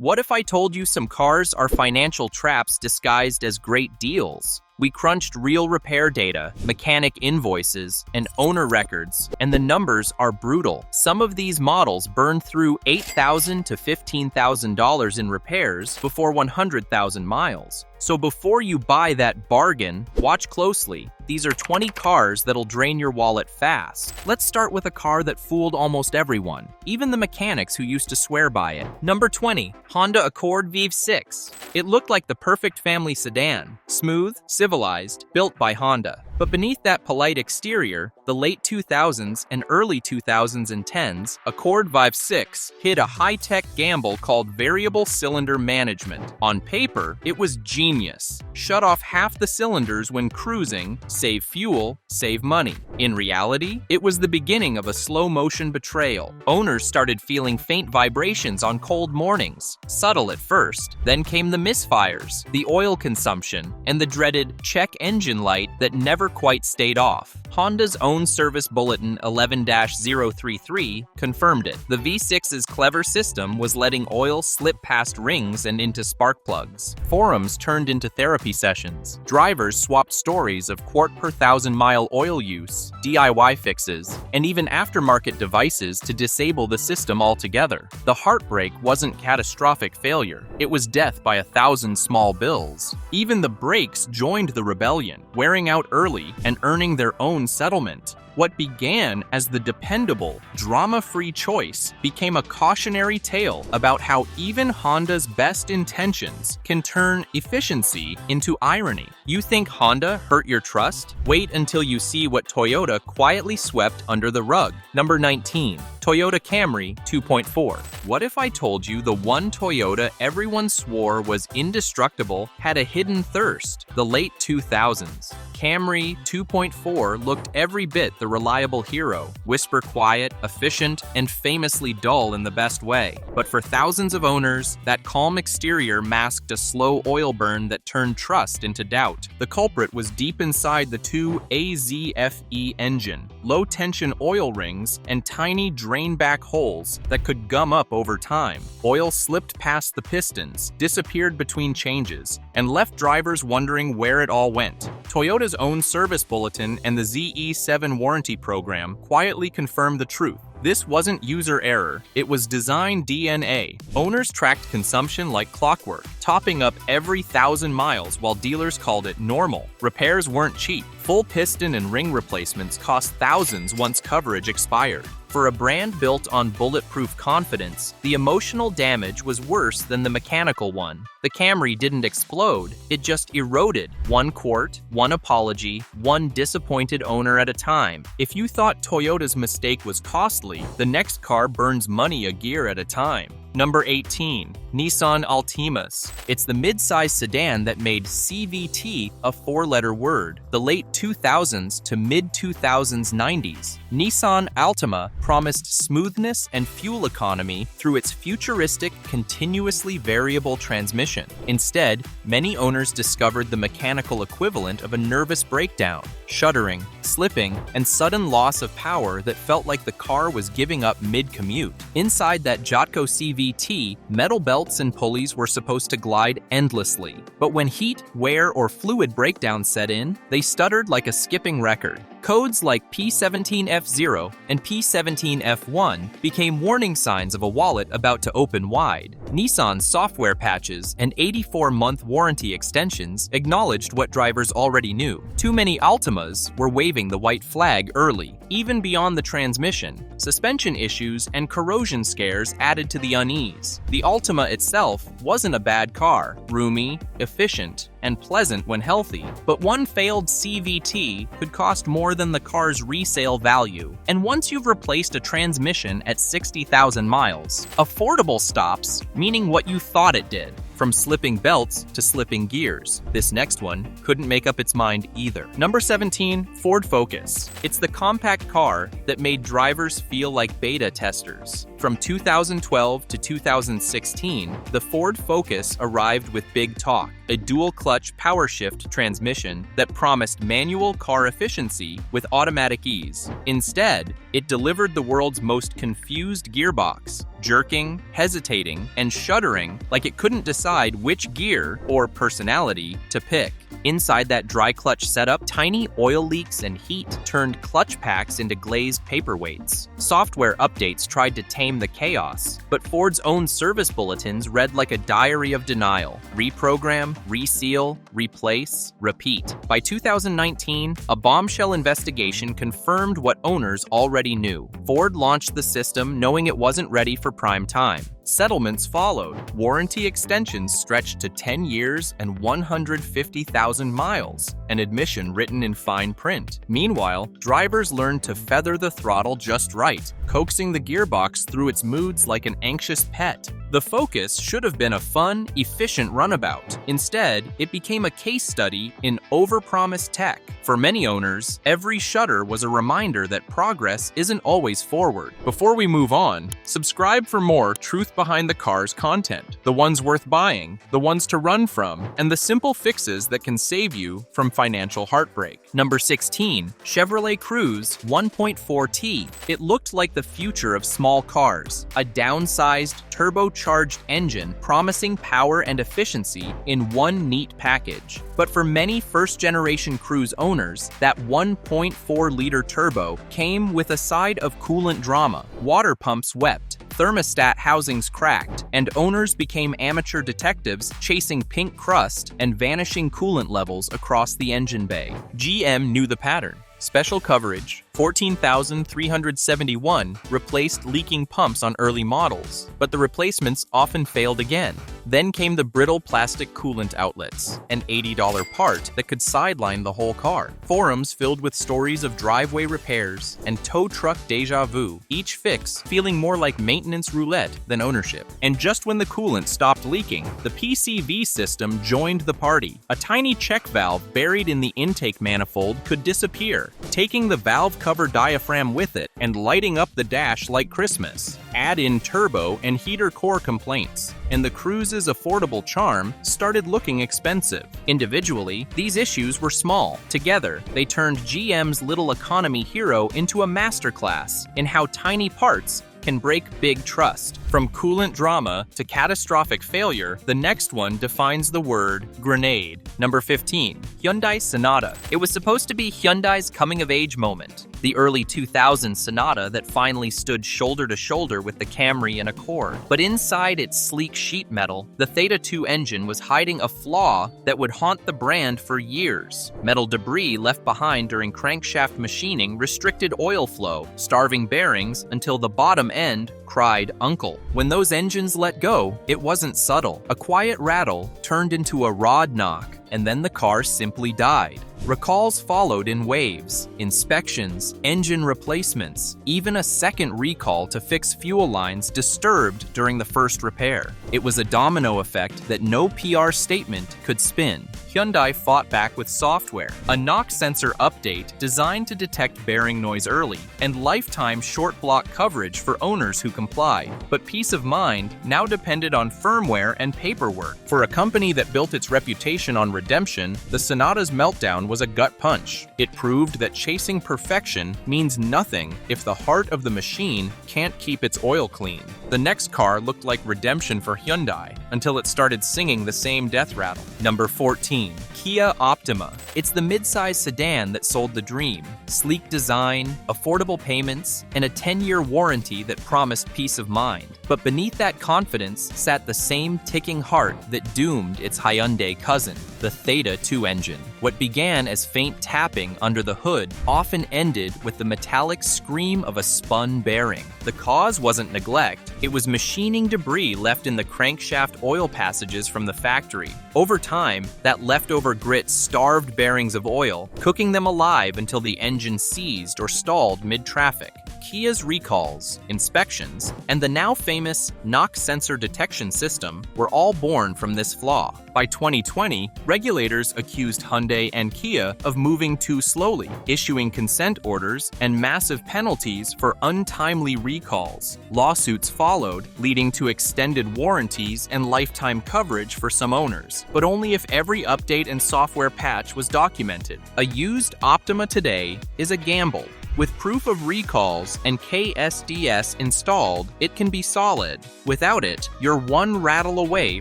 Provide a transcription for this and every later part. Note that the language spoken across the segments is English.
What if I told you some cars are financial traps disguised as great deals? We crunched real repair data, mechanic invoices, and owner records, and the numbers are brutal. Some of these models burn through $8,000 to $15,000 in repairs before 100,000 miles. So before you buy that bargain, watch closely. These are 20 cars that'll drain your wallet fast. Let's start with a car that fooled almost everyone, even the mechanics who used to swear by it. Number 20, Honda Accord V6. It looked like the perfect family sedan, smooth, civilized, built by Honda. But beneath that polite exterior, the late 2000s and early 2010s, Accord V6 hid a high-tech gamble called variable cylinder management. On paper, it was genius. Shut off half the cylinders when cruising, save fuel, save money. In reality, it was the beginning of a slow-motion betrayal. Owners started feeling faint vibrations on cold mornings, subtle at first. Then came the misfires, the oil consumption, and the dreaded check engine light that never quite stayed off. Honda's own service bulletin 11-033 confirmed it. The V6's clever system was letting oil slip past rings and into spark plugs. Forums turned into therapy sessions. Drivers swapped stories of quart per 1,000-mile oil use, DIY fixes, and even aftermarket devices to disable the system altogether. The heartbreak wasn't catastrophic failure. It was death by 1,000 small bills. Even the brakes joined the rebellion, wearing out early and earning their own settlement. What began as the dependable, drama-free choice became a cautionary tale about how even Honda's best intentions can turn efficiency into irony. You think Honda hurt your trust? Wait until you see what Toyota quietly swept under the rug. Number 19. Toyota Camry 2.4. What if I told you the one Toyota everyone swore was indestructible had a hidden thirst? The late 2000s. Camry 2.4 looked every bit the reliable hero, whisper quiet, efficient, and famously dull in the best way. But for thousands of owners, that calm exterior masked a slow oil burn that turned trust into doubt. The culprit was deep inside the 2AZFE engine, low-tension oil rings, and tiny drain-back holes that could gum up over time. Oil slipped past the pistons, disappeared between changes, and left drivers wondering where it all went. Toyota's own service bulletin and the ZE7 warranty program quietly confirmed the truth. This wasn't user error, it was design DNA. Owners tracked consumption like clockwork, topping up every 1,000 miles while dealers called it normal. Repairs weren't cheap. Full piston and ring replacements cost thousands once coverage expired. For a brand built on bulletproof confidence, the emotional damage was worse than the mechanical one. The Camry didn't explode, it just eroded. One quart, one apology, one disappointed owner at a time. If you thought Toyota's mistake was costly, the next car burns money a gear at a time. Number 18. Nissan Altimas. It's the mid-size sedan that made CVT a four-letter word. The late 2000s to mid-2000s 90s, Nissan Altima promised smoothness and fuel economy through its futuristic, continuously variable transmission. Instead, many owners discovered the mechanical equivalent of a nervous breakdown, shuddering, slipping, and sudden loss of power that felt like the car was giving up mid-commute. Inside that Jotco CVT, metal belts and pulleys were supposed to glide endlessly. But when heat, wear, or fluid breakdown set in, they stuttered like a skipping record. Codes like P17F0 and P17F1 became warning signs of a wallet about to open wide. Nissan's software patches and 84-month warranty extensions acknowledged what drivers already knew. Too many Altimas were waving the white flag early, even beyond the transmission. Suspension issues and corrosion scares added to the unease. The Altima itself wasn't a bad car, roomy, efficient, and pleasant when healthy, but one failed CVT could cost more than the car's resale value. And once you've replaced a transmission at 60,000 miles, affordable stops, meaning what you thought it did. From slipping belts to slipping gears. This next one couldn't make up its mind either. Number 17, Ford Focus. It's the compact car that made drivers feel like beta testers. From 2012 to 2016, the Ford Focus arrived with big talk, a dual-clutch power-shift transmission that promised manual car efficiency with automatic ease. Instead, it delivered the world's most confused gearbox, jerking, hesitating, and shuddering like it couldn't decide which gear or personality to pick. Inside that dry clutch setup, tiny oil leaks and heat turned clutch packs into glazed paperweights. Software updates tried to tame the chaos, but Ford's own service bulletins read like a diary of denial. Reprogram, reseal, replace, repeat. By 2019, a bombshell investigation confirmed what owners already knew. Ford launched the system knowing it wasn't ready for prime time. Settlements followed. Warranty extensions stretched to 10 years and 150,000 miles, an admission written in fine print. Meanwhile, drivers learned to feather the throttle just right, coaxing the gearbox through its moods like an anxious pet. The Focus should have been a fun, efficient runabout. Instead, it became a case study in overpromised tech. For many owners, every shudder was a reminder that progress isn't always forward. Before we move on, subscribe for more truth behind the car's content, the ones worth buying, the ones to run from, and the simple fixes that can save you from financial heartbreak. Number 16, Chevrolet Cruze 1.4T. It looked like the future of small cars, a downsized, turbocharged engine promising power and efficiency in one neat package. But for many first-generation Cruze owners, that 1.4-liter turbo came with a side of coolant drama. Water pumps wept, thermostat housings cracked, and owners became amateur detectives chasing pink crust and vanishing coolant levels across the engine bay. GM knew the pattern. Special coverage, 14,371, replaced leaking pumps on early models, but the replacements often failed again. Then came the brittle plastic coolant outlets, an $80 part that could sideline the whole car. Forums filled with stories of driveway repairs and tow truck deja vu, each fix feeling more like maintenance roulette than ownership. And just when the coolant stopped leaking, the PCV system joined the party. A tiny check valve buried in the intake manifold could disappear, taking the valve cover diaphragm with it and lighting up the dash like Christmas. Add in turbo and heater core complaints, and the Cruze's affordable charm started looking expensive. Individually, these issues were small. Together, they turned GM's little economy hero into a masterclass in how tiny parts can break big trust. From coolant drama to catastrophic failure, the next one defines the word grenade. Number 15, Hyundai Sonata. It was supposed to be Hyundai's coming-of-age moment. The early 2000s Sonata that finally stood shoulder to shoulder with the Camry and Accord. But inside its sleek sheet metal, the Theta 2 engine was hiding a flaw that would haunt the brand for years. Metal debris left behind during crankshaft machining restricted oil flow, starving bearings until the bottom end cried uncle. When those engines let go, it wasn't subtle. A quiet rattle turned into a rod knock, and then the car simply died. Recalls followed in waves, inspections, engine replacements, even a second recall to fix fuel lines disturbed during the first repair. It was a domino effect that no PR statement could spin. Hyundai fought back with software, a knock sensor update designed to detect bearing noise early, and lifetime short block coverage for owners who complied. But peace of mind now depended on firmware and paperwork. For a company that built its reputation on redemption, the Sonata's meltdown was a gut punch. It proved that chasing perfection means nothing if the heart of the machine can't keep its oil clean. The next car looked like redemption for Hyundai until it started singing the same death rattle. Number 14, Kia Optima. It's the midsize sedan that sold the dream. Sleek design, affordable payments, and a 10-year warranty that promised peace of mind. But beneath that confidence sat the same ticking heart that doomed its Hyundai cousin, the Theta 2 engine. What began as faint tapping under the hood often ended with the metallic scream of a spun bearing. The cause wasn't neglect, it was machining debris left in the crankshaft oil passages from the factory. Over time, that leftover grit starved bearings of oil, cooking them alive until the engine seized or stalled mid-traffic. Kia's recalls, inspections, and the now famous knock sensor detection system were all born from this flaw. By 2020, regulators accused Hyundai and Kia of moving too slowly, issuing consent orders and massive penalties for untimely recalls. Lawsuits followed, leading to extended warranties and lifetime coverage for some owners, but only if every update and software patch was documented. A used Optima today is a gamble. With proof of recalls and KSDS installed, it can be solid. Without it, you're one rattle away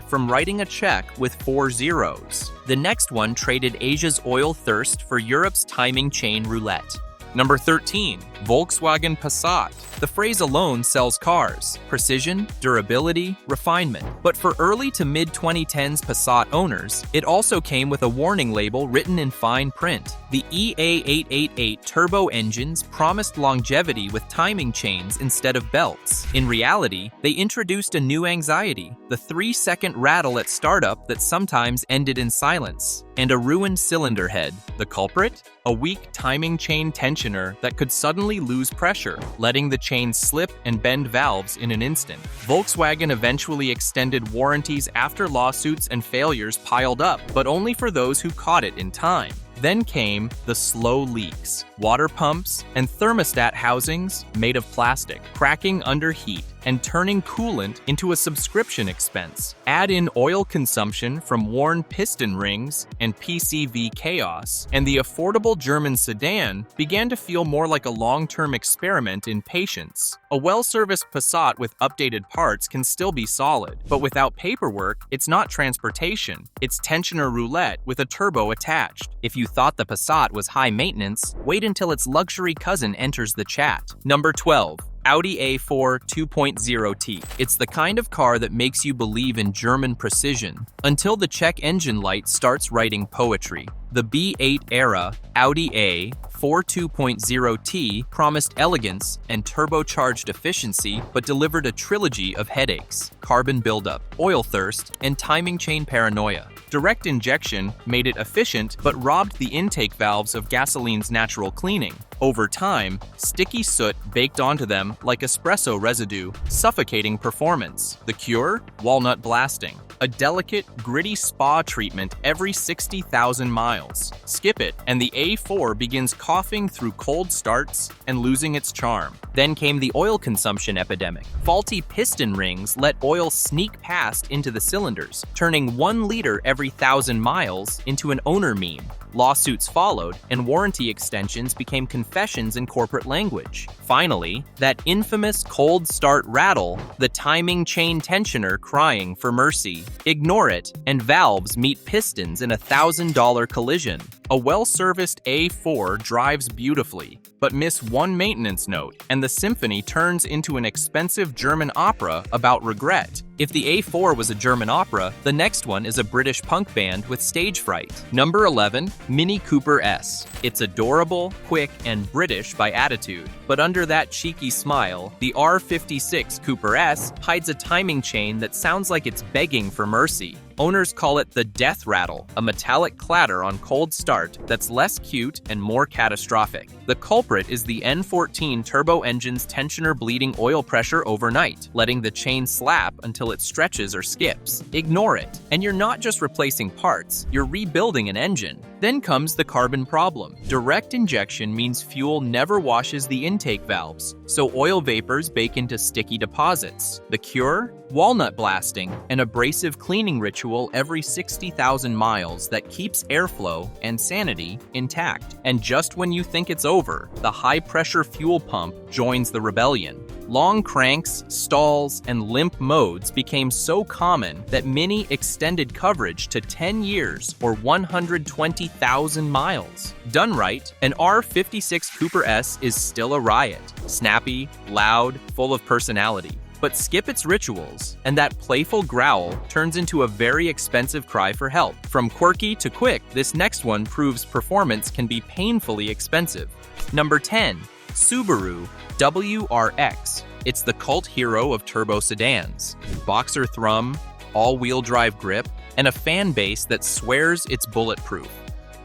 from writing a check with 4 zeros. The next one traded Asia's oil thirst for Europe's timing chain roulette. Number 13, Volkswagen Passat. The phrase alone sells cars: precision, durability, refinement. But for early to mid-2010s Passat owners, it also came with a warning label written in fine print. The EA888 turbo engines promised longevity with timing chains instead of belts. In reality, they introduced a new anxiety: the 3-second rattle at startup that sometimes ended in silence, and a ruined cylinder head. The culprit? A weak timing chain tensioner that could suddenly lose pressure, letting the chain slip and bend valves in an instant. Volkswagen eventually extended warranties after lawsuits and failures piled up, but only for those who caught it in time. Then came the slow leaks, water pumps, and thermostat housings made of plastic, cracking under heat and turning coolant into a subscription expense. Add in oil consumption from worn piston rings and PCV chaos, and the affordable German sedan began to feel more like a long-term experiment in patience. A well-serviced Passat with updated parts can still be solid, but without paperwork, it's not transportation. It's tensioner roulette with a turbo attached. If you thought the Passat was high maintenance, wait until its luxury cousin enters the chat. Number 12. Audi A4 2.0T. It's the kind of car that makes you believe in German precision, until the check engine light starts writing poetry. The B8 era Audi A4 2.0T promised elegance and turbocharged efficiency, but delivered a trilogy of headaches: carbon buildup, oil thirst, and timing chain paranoia. Direct injection made it efficient, but robbed the intake valves of gasoline's natural cleaning. Over time, sticky soot baked onto them like espresso residue, suffocating performance. The cure? Walnut blasting. A delicate, gritty spa treatment every 60,000 miles. Skip it, and the A4 begins coughing through cold starts and losing its charm. Then came the oil consumption epidemic. Faulty piston rings let oil sneak past into the cylinders, turning 1 liter every 1,000 miles into an owner meme. Lawsuits followed, and warranty extensions became confessions in corporate language. Finally, that infamous cold start rattle, the timing chain tensioner crying for mercy. Ignore it, and valves meet pistons in a $1,000 collision. A well-serviced A4 drives beautifully, but miss one maintenance note, and the symphony turns into an expensive German opera about regret. If the A4 was a German opera, the next one is a British punk band with stage fright. Number 11, Mini Cooper S. It's adorable, quick, and British by attitude. But under that cheeky smile, the R56 Cooper S hides a timing chain that sounds like it's begging for mercy. Owners call it the death rattle, a metallic clatter on cold start that's less cute and more catastrophic. The culprit is the N14 turbo engine's tensioner bleeding oil pressure overnight, letting the chain slap until it stretches or skips. Ignore it, and you're not just replacing parts, you're rebuilding an engine. Then comes the carbon problem. Direct injection means fuel never washes the intake valves, so oil vapors bake into sticky deposits. The cure? Walnut blasting, an abrasive cleaning ritual every 60,000 miles that keeps airflow and sanity intact. And just when you think it's over, the high-pressure fuel pump joins the rebellion. Long cranks, stalls, and limp modes became so common that Mini extended coverage to 10 years or 120,000 miles. Done right, an R56 Cooper S is still a riot. Snappy, loud, full of personality. But skip its rituals, and that playful growl turns into a very expensive cry for help. From quirky to quick, this next one proves performance can be painfully expensive. Number 10. Subaru WRX. It's the cult hero of turbo sedans. Boxer thrum, all-wheel drive grip, and a fan base that swears it's bulletproof.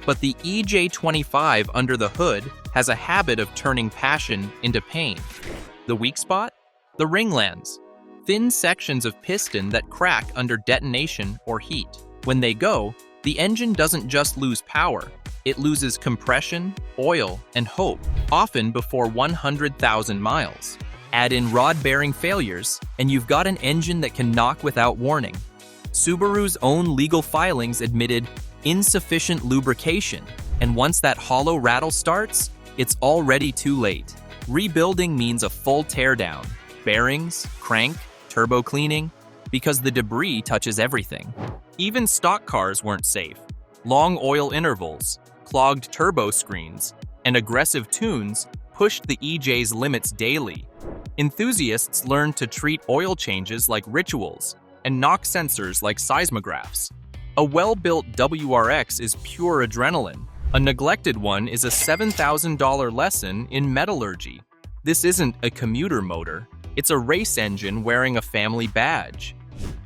But the EJ25 under the hood has a habit of turning passion into pain. The weak spot? The ringlands. Thin sections of piston that crack under detonation or heat. When they go, the engine doesn't just lose power, it loses compression, oil, and hope, often before 100,000 miles. Add in rod bearing failures, and you've got an engine that can knock without warning. Subaru's own legal filings admitted insufficient lubrication, and once that hollow rattle starts, it's already too late. Rebuilding means a full teardown, bearings, crank, turbo cleaning, because the debris touches everything. Even stock cars weren't safe. Long oil intervals, clogged turbo screens, and aggressive tunes pushed the EJ's limits daily. Enthusiasts learned to treat oil changes like rituals and knock sensors like seismographs. A well-built WRX is pure adrenaline. A neglected one is a $7,000 lesson in metallurgy. This isn't a commuter motor, it's a race engine wearing a family badge.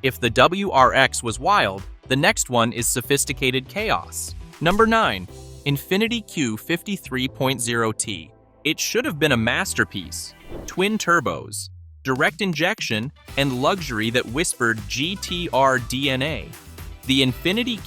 If the WRX was wild, the next one is sophisticated chaos. Number 9. Infiniti Q53.0T. It should have been a masterpiece. Twin turbos, direct injection, and luxury that whispered GTR DNA. The Infiniti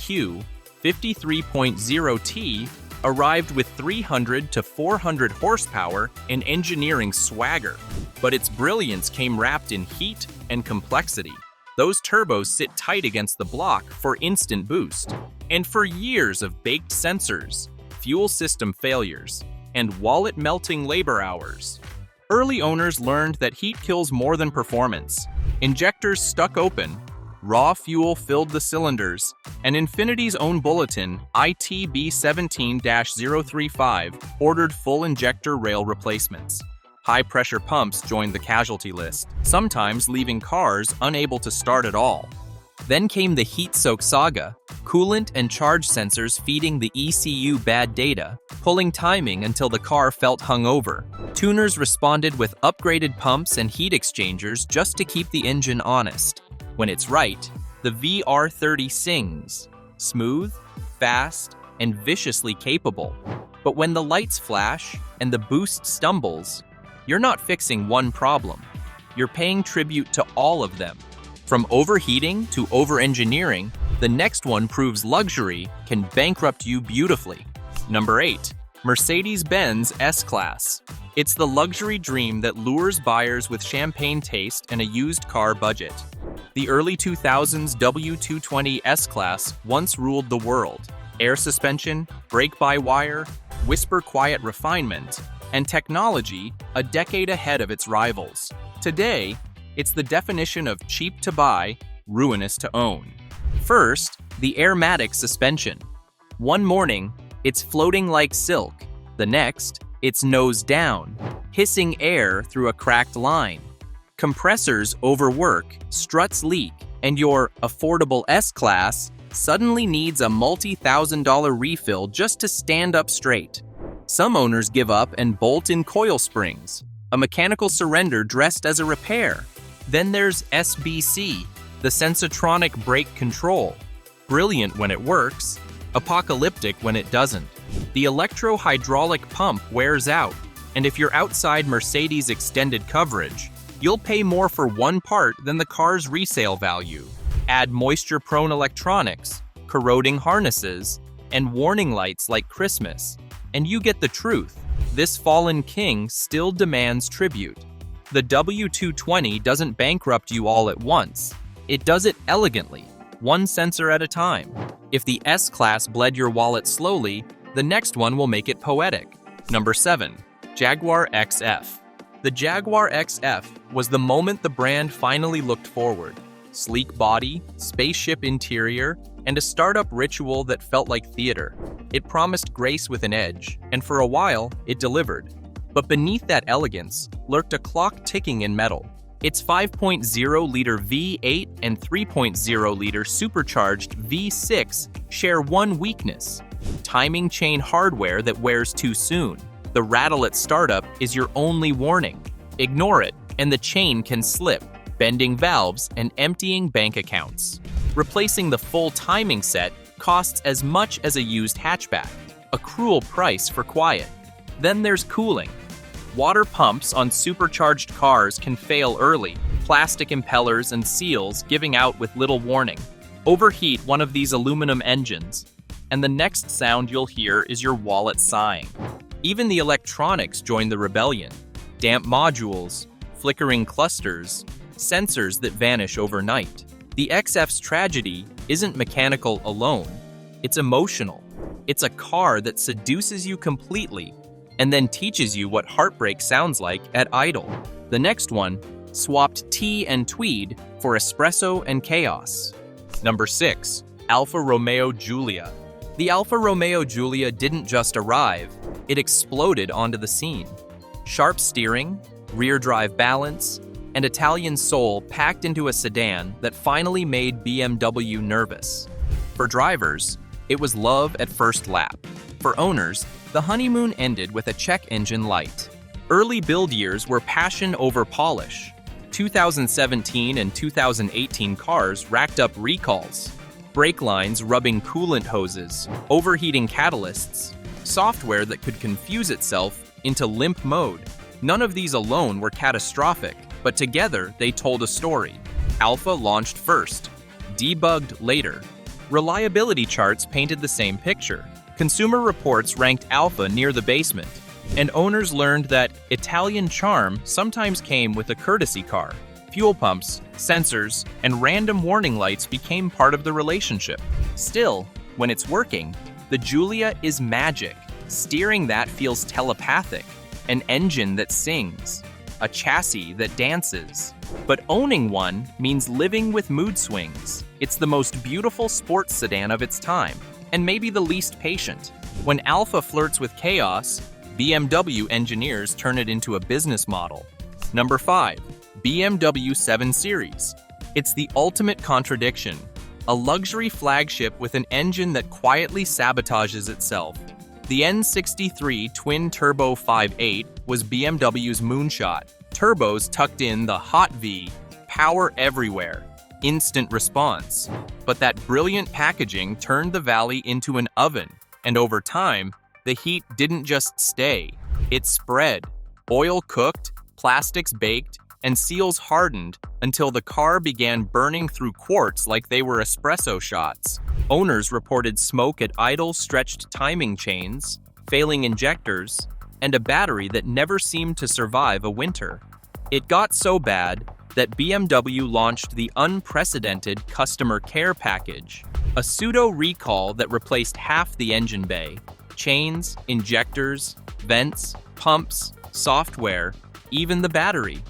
Q53.0T arrived with 300 to 400 horsepower and engineering swagger, but its brilliance came wrapped in heat and complexity. Those turbos sit tight against the block for instant boost, and for years of baked sensors, fuel system failures, and wallet-melting labor hours. Early owners learned that heat kills more than performance. Injectors stuck open, raw fuel filled the cylinders, and Infiniti's own bulletin, ITB17-035, ordered full injector rail replacements. High-pressure pumps joined the casualty list, sometimes leaving cars unable to start at all. Then came the heat-soak saga, coolant and charge sensors feeding the ECU bad data, pulling timing until the car felt hungover. Tuners responded with upgraded pumps and heat exchangers just to keep the engine honest. When it's right, the VR30 sings, smooth, fast, and viciously capable. But when the lights flash and the boost stumbles, you're not fixing one problem. You're paying tribute to all of them. From overheating to over-engineering, the next one proves luxury can bankrupt you beautifully. Number 8. Mercedes-Benz S-Class. It's the luxury dream that lures buyers with champagne taste and a used car budget. The early 2000s W220 S-Class once ruled the world. Air suspension, brake-by-wire, whisper-quiet refinement, and technology a decade ahead of its rivals. Today, it's the definition of cheap to buy, ruinous to own. First, the Airmatic suspension. One morning, it's floating like silk. The next, it's nose down, hissing air through a cracked line. Compressors overwork, struts leak, and your affordable S-Class suddenly needs a multi-$1,000 refill just to stand up straight. Some owners give up and bolt in coil springs, a mechanical surrender dressed as a repair. Then there's SBC, the Sensotronic brake control. Brilliant when it works, apocalyptic when it doesn't. The electro-hydraulic pump wears out, and if you're outside Mercedes extended coverage, you'll pay more for one part than the car's resale value. Add moisture-prone electronics, corroding harnesses, and warning lights like Christmas, and you get the truth. This fallen king still demands tribute. The W220 doesn't bankrupt you all at once. It does it elegantly, one sensor at a time. If the S-Class bled your wallet slowly, the next one will make it poetic. Number 7. Jaguar XF. The Jaguar XF was the moment the brand finally looked forward. Sleek body, spaceship interior, and a startup ritual that felt like theater. It promised grace with an edge, and for a while, it delivered. But beneath that elegance lurked a clock ticking in metal. Its 5.0-liter V8 and 3.0-liter supercharged V6 share one weakness: timing chain hardware that wears too soon. The rattle at startup is your only warning. Ignore it, and the chain can slip, bending valves and emptying bank accounts. Replacing the full timing set costs as much as a used hatchback. a cruel price for quiet. Then there's cooling. Water pumps on supercharged cars can fail early, plastic impellers and seals giving out with little warning. Overheat one of these aluminum engines, and the next sound you'll hear is your wallet sighing. Even the electronics join the rebellion. Damp modules, flickering clusters, sensors that vanish overnight. The XF's tragedy isn't mechanical alone, it's emotional. It's a car that seduces you completely and then teaches you what heartbreak sounds like at idle. The next one swapped tea and tweed for espresso and chaos. Number 6. Alfa Romeo Giulia. The Alfa Romeo Giulia didn't just arrive, it exploded onto the scene. Sharp steering, rear-drive balance, and Italian soul packed into a sedan that finally made BMW nervous. For drivers, it was love at first lap. For owners, the honeymoon ended with a check engine light. Early build years were passion over polish. 2017 and 2018 cars racked up recalls. Brake lines rubbing coolant hoses, overheating catalysts, software that could confuse itself into limp mode. None of these alone were catastrophic, but together they told a story. Alpha launched first, debugged later. Reliability charts painted the same picture. Consumer Reports ranked Alpha near the basement, and owners learned that Italian charm sometimes came with a courtesy car. Fuel pumps, sensors, and random warning lights became part of the relationship. Still, when it's working, the Giulia is magic. Steering that feels telepathic, an engine that sings, a chassis that dances. But owning one means living with mood swings. It's the most beautiful sports sedan of its time, and maybe the least patient. When Alpha flirts with chaos, BMW engineers turn it into a business model. Number 5. BMW 7 Series. It's the ultimate contradiction. A luxury flagship with an engine that quietly sabotages itself. The N63 twin-turbo 5.8 was BMW's moonshot. Turbos tucked in the hot V, power everywhere, instant response. But that brilliant packaging turned the Valley into an oven, and over time, the heat didn't just stay, it spread. Oil cooked, plastics baked, and seals hardened until the car began burning through quartz like they were espresso shots. Owners reported smoke at idle stretched timing chains, failing injectors, and a battery that never seemed to survive a winter. It got so bad that BMW launched the unprecedented customer care package, a pseudo recall that replaced half the engine bay, chains, injectors, vents, pumps, software, even the battery.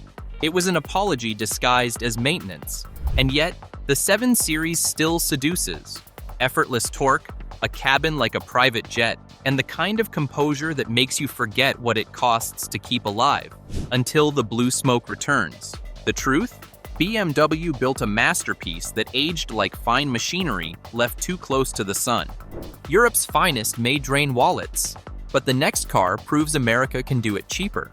It was an apology disguised as maintenance, and yet the 7 Series still seduces. Effortless torque, a cabin like a private jet, and the kind of composure that makes you forget what it costs to keep alive, until the blue smoke returns. The truth? BMW built a masterpiece that aged like fine machinery left too close to the sun. Europe's finest may drain wallets, but the next car proves America can do it cheaper.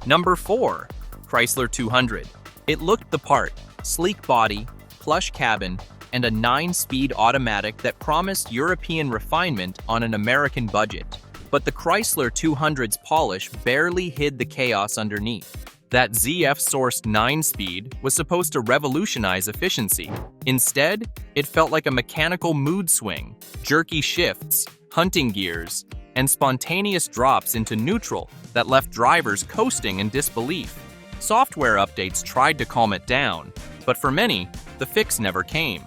Number 4. Chrysler 200. It looked the part, sleek body, plush cabin, and a 9-speed automatic that promised European refinement on an American budget. But the Chrysler 200's polish barely hid the chaos underneath. That ZF-sourced 9-speed was supposed to revolutionize efficiency. Instead, it felt like a mechanical mood swing, jerky shifts, hunting gears, and spontaneous drops into neutral that left drivers coasting in disbelief. Software updates tried to calm it down, but for many, the fix never came.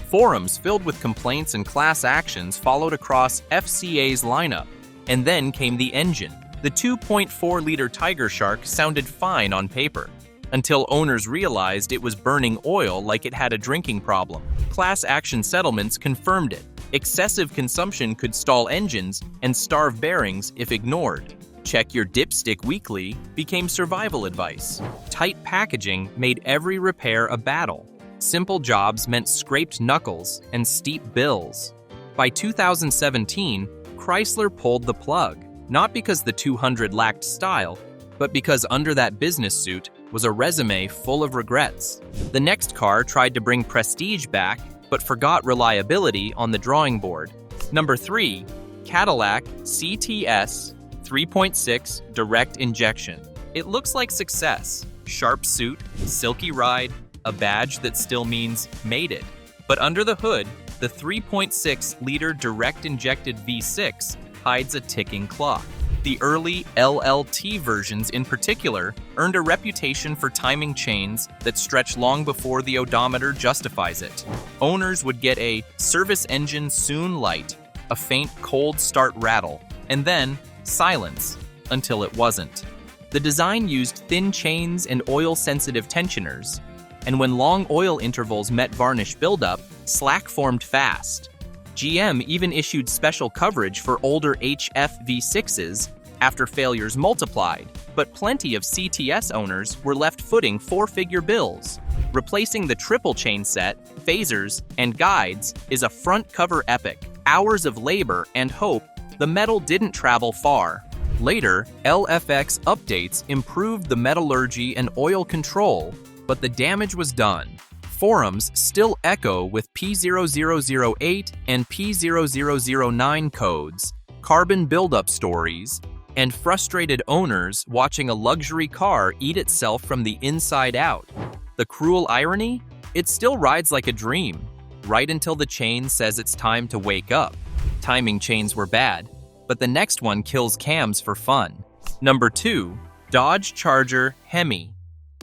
Forums filled with complaints and class actions followed across FCA's lineup, and then came the engine. The 2.4-liter Tiger Shark sounded fine on paper, until owners realized it was burning oil like it had a drinking problem. Class action settlements confirmed it. Excessive consumption could stall engines and starve bearings if ignored. Check your dipstick weekly became survival advice. Tight packaging made every repair a battle. Simple jobs meant scraped knuckles and steep bills. By 2017, Chrysler pulled the plug, not because the 200 lacked style, but because under that business suit was a resume full of regrets. The next car tried to bring prestige back, but forgot reliability on the drawing board. Number 3. Cadillac CTS 3.6 direct injection. It looks like success. Sharp suit, silky ride, a badge that still means made it. But under the hood, the 3.6-liter direct injected V6 hides a ticking clock. The early LLT versions in particular earned a reputation for timing chains that stretch long before the odometer justifies it. Owners would get a service engine soon light, a faint cold start rattle, and then silence until it wasn't. The design used thin chains and oil-sensitive tensioners, and when long oil intervals met varnish buildup, slack formed fast. GM even issued special coverage for older HF V6s after failures multiplied, but plenty of CTS owners were left footing four-figure bills. Replacing the triple chain set, phasers, and guides is a front cover epic. Hours of labor and hope, the metal didn't travel far. Later, LFX updates improved the metallurgy and oil control, but the damage was done. Forums still echo with P0008 and P0009 codes, carbon buildup stories, and frustrated owners watching a luxury car eat itself from the inside out. The cruel irony? It still rides like a dream, right until the chain says it's time to wake up. Timing chains were bad, but the next one kills cams for fun. Number 2, Dodge Charger Hemi.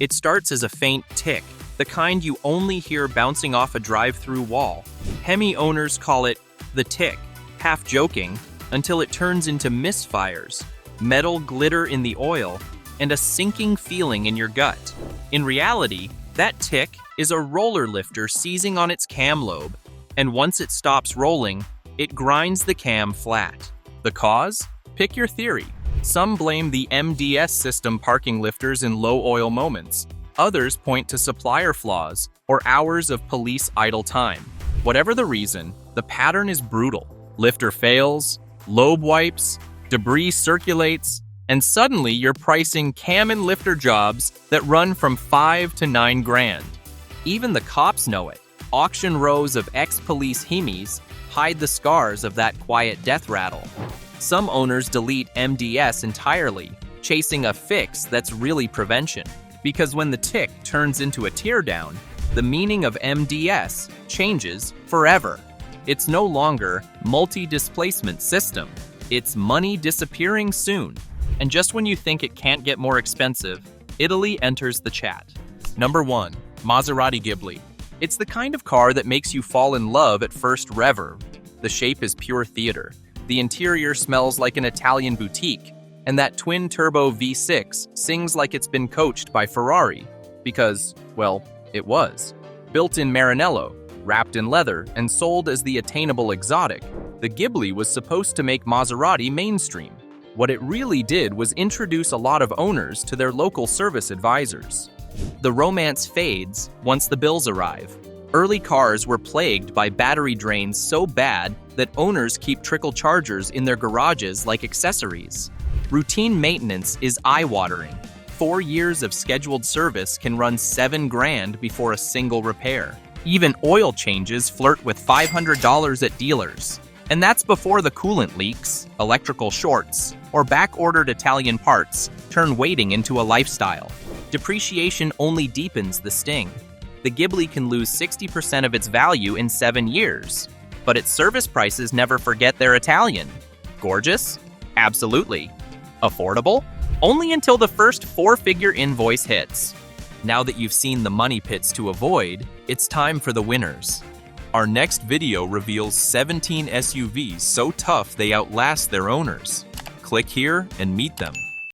It starts as a faint tick, the kind you only hear bouncing off a drive-through wall. Hemi owners call it the tick, half joking, until it turns into misfires, metal glitter in the oil, and a sinking feeling in your gut. In reality, that tick is a roller lifter seizing on its cam lobe, and once it stops rolling, it grinds the cam flat. The cause? Pick your theory. Some blame the MDS system parking lifters in low oil moments. Others point to supplier flaws or hours of police idle time. Whatever the reason, the pattern is brutal. Lifter fails, lobe wipes, debris circulates, and suddenly you're pricing cam and lifter jobs that run from $5 to $9 grand. Even the cops know it. Auction rows of ex-police Hemis hide the scars of that quiet death rattle. Some owners delete MDS entirely, chasing a fix that's really prevention. Because when the tick turns into a teardown, the meaning of MDS changes forever. It's no longer multi-displacement system. It's money disappearing soon. And just when you think it can't get more expensive, Italy enters the chat. Number 1, Maserati Ghibli. It's the kind of car that makes you fall in love at first rever. The shape is pure theater. The interior smells like an Italian boutique, and that twin-turbo V6 sings like it's been coached by Ferrari. Because, well, it was. Built in Maranello, wrapped in leather, and sold as the attainable exotic, the Ghibli was supposed to make Maserati mainstream. What it really did was introduce a lot of owners to their local service advisors. The romance fades once the bills arrive. Early cars were plagued by battery drains so bad that owners keep trickle chargers in their garages like accessories. Routine maintenance is eye-watering. 4 years of scheduled service can run $7 grand before a single repair. Even oil changes flirt with $500 at dealers. And that's before the coolant leaks, electrical shorts, or back-ordered Italian parts turn waiting into a lifestyle. Depreciation only deepens the sting. The Ghibli can lose 60% of its value in 7 years, but its service prices never forget they're Italian. Gorgeous? Absolutely. Affordable? Only until the first 4-figure invoice hits. Now that you've seen the money pits to avoid, it's time for the winners. Our next video reveals 17 SUVs so tough they outlast their owners. Click here and meet them.